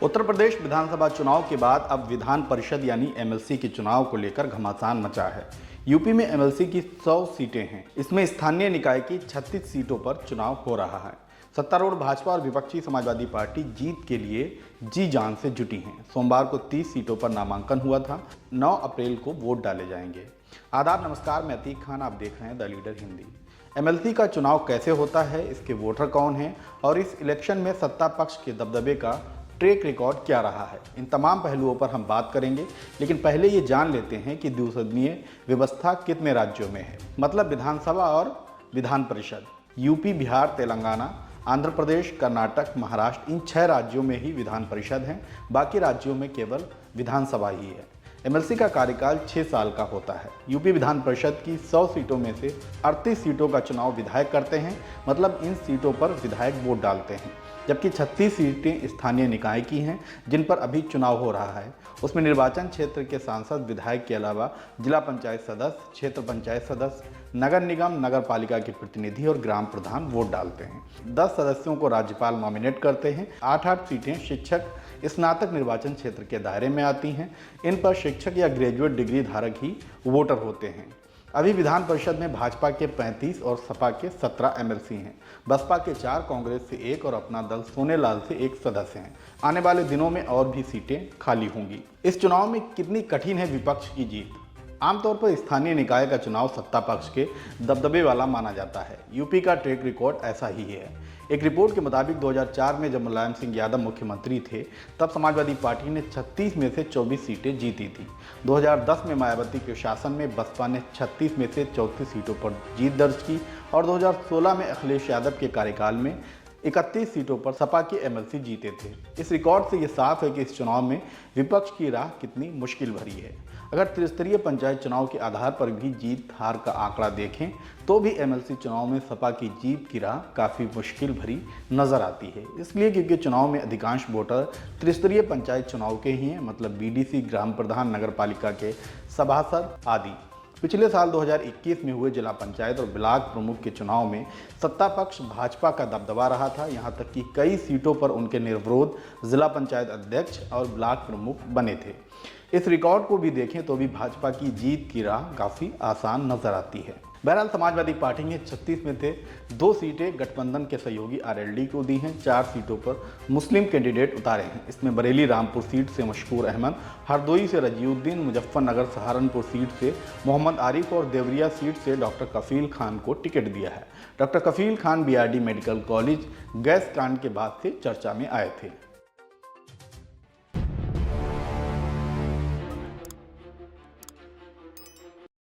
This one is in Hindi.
उत्तर प्रदेश विधानसभा चुनाव के बाद अब विधान परिषद यानी एमएलसी के चुनाव को लेकर घमासान मचा है। यूपी में एमएलसी की 100 सीटें हैं। इसमें स्थानीय निकाय की 36 सीटों पर चुनाव हो रहा है। सत्तारूढ़ भाजपा और विपक्षी समाजवादी पार्टी जीत के लिए जी जान से जुटी हैं। सोमवार को 30 सीटों पर नामांकन हुआ था। 9 अप्रैल को वोट डाले जाएंगे। आदाब, नमस्कार, मैं अतीक खान, आप देख रहे हैं द लीडर हिंदी। एमएलसी का चुनाव कैसे होता है, इसके वोटर कौन हैं और इस इलेक्शन में सत्ता पक्ष के दबदबे का ट्रैक रिकॉर्ड क्या रहा है, इन तमाम पहलुओं पर हम बात करेंगे। लेकिन पहले ये जान लेते हैं कि द्विसदनीय व्यवस्था कितने राज्यों में है, मतलब विधानसभा और विधान परिषद। यूपी, बिहार, तेलंगाना, आंध्र प्रदेश, कर्नाटक, महाराष्ट्र, इन 6 राज्यों में ही विधान परिषद हैं। बाकी राज्यों में केवल विधानसभा ही है। एमएलसी का कार्यकाल 6 साल का होता है। यूपी विधान परिषद की 100 सीटों में से 38 सीटों का चुनाव विधायक करते हैं, मतलब इन सीटों पर विधायक वोट डालते हैं। जबकि 36 सीटें स्थानीय निकाय की हैं, जिन पर अभी चुनाव हो रहा है। उसमें निर्वाचन क्षेत्र के सांसद, विधायक के अलावा जिला पंचायत सदस्य, क्षेत्र पंचायत सदस्य, नगर निगम, नगर पालिका के प्रतिनिधि और ग्राम प्रधान वोट डालते हैं। 10 सदस्यों को राज्यपाल नॉमिनेट करते हैं। 8-8 सीटें शिक्षक, स्नातक निर्वाचन क्षेत्र के दायरे में आती हैं। इन पर शिक्षक या ग्रेजुएट डिग्री धारक ही वोटर होते हैं। अभी विधान परिषद में भाजपा के 35 और सपा के 17 एमएलसी हैं। बसपा के 4, कांग्रेस से 1 और अपना दल सोनेलाल से 1 सदस्य हैं। आने वाले दिनों में और भी सीटें खाली होंगी। इस चुनाव में कितनी कठिन है विपक्ष की जीत? आमतौर पर स्थानीय निकाय का चुनाव सत्ता पक्ष के दबदबे वाला माना जाता है। यूपी का ट्रैक रिकॉर्ड ऐसा ही है। एक रिपोर्ट के मुताबिक 2004 में जब मुलायम सिंह यादव मुख्यमंत्री थे, तब समाजवादी पार्टी ने 36 में से 24 सीटें जीती थी। 2010 में मायावती के शासन में बसपा ने 36 में से 34 सीटों पर जीत दर्ज की और 2016 में अखिलेश यादव के कार्यकाल में 31 सीटों पर सपा के एमएलसी जीते थे। इस रिकॉर्ड से ये साफ है कि इस चुनाव में विपक्ष की राह कितनी मुश्किल भरी है। अगर त्रिस्तरीय पंचायत चुनाव के आधार पर भी जीत हार का आंकड़ा देखें तो भी एमएलसी चुनाव में सपा की जीत की राह काफ़ी मुश्किल भरी नजर आती है। इसलिए क्योंकि चुनाव में अधिकांश वोटर त्रिस्तरीय पंचायत चुनाव के ही हैं, मतलब बीडीसी, ग्राम प्रधान, नगर पालिका के सभासद आदि। पिछले साल 2021 में हुए जिला पंचायत और ब्लॉक प्रमुख के चुनाव में सत्ता पक्ष भाजपा का दबदबा रहा था। यहां तक कि कई सीटों पर उनके निर्विरोध जिला पंचायत अध्यक्ष और ब्लॉक प्रमुख बने थे। इस रिकॉर्ड को भी देखें तो भी भाजपा की जीत की राह काफ़ी आसान नजर आती है। बहरहाल समाजवादी पार्टी ने 36 में से 2 सीटें गठबंधन के सहयोगी आरएलडी को दी हैं। 4 सीटों पर मुस्लिम कैंडिडेट उतारे हैं। इसमें बरेली रामपुर सीट से मशकूर अहमद, हरदोई से रजीउद्दीन, मुजफ्फरनगर सहारनपुर सीट से मोहम्मद आरिफ और देवरिया सीट से डॉक्टर कफील खान को टिकट दिया है। Doctor Kafeel Khan BRD medical college gas कांड के बाद से चर्चा में आए थे।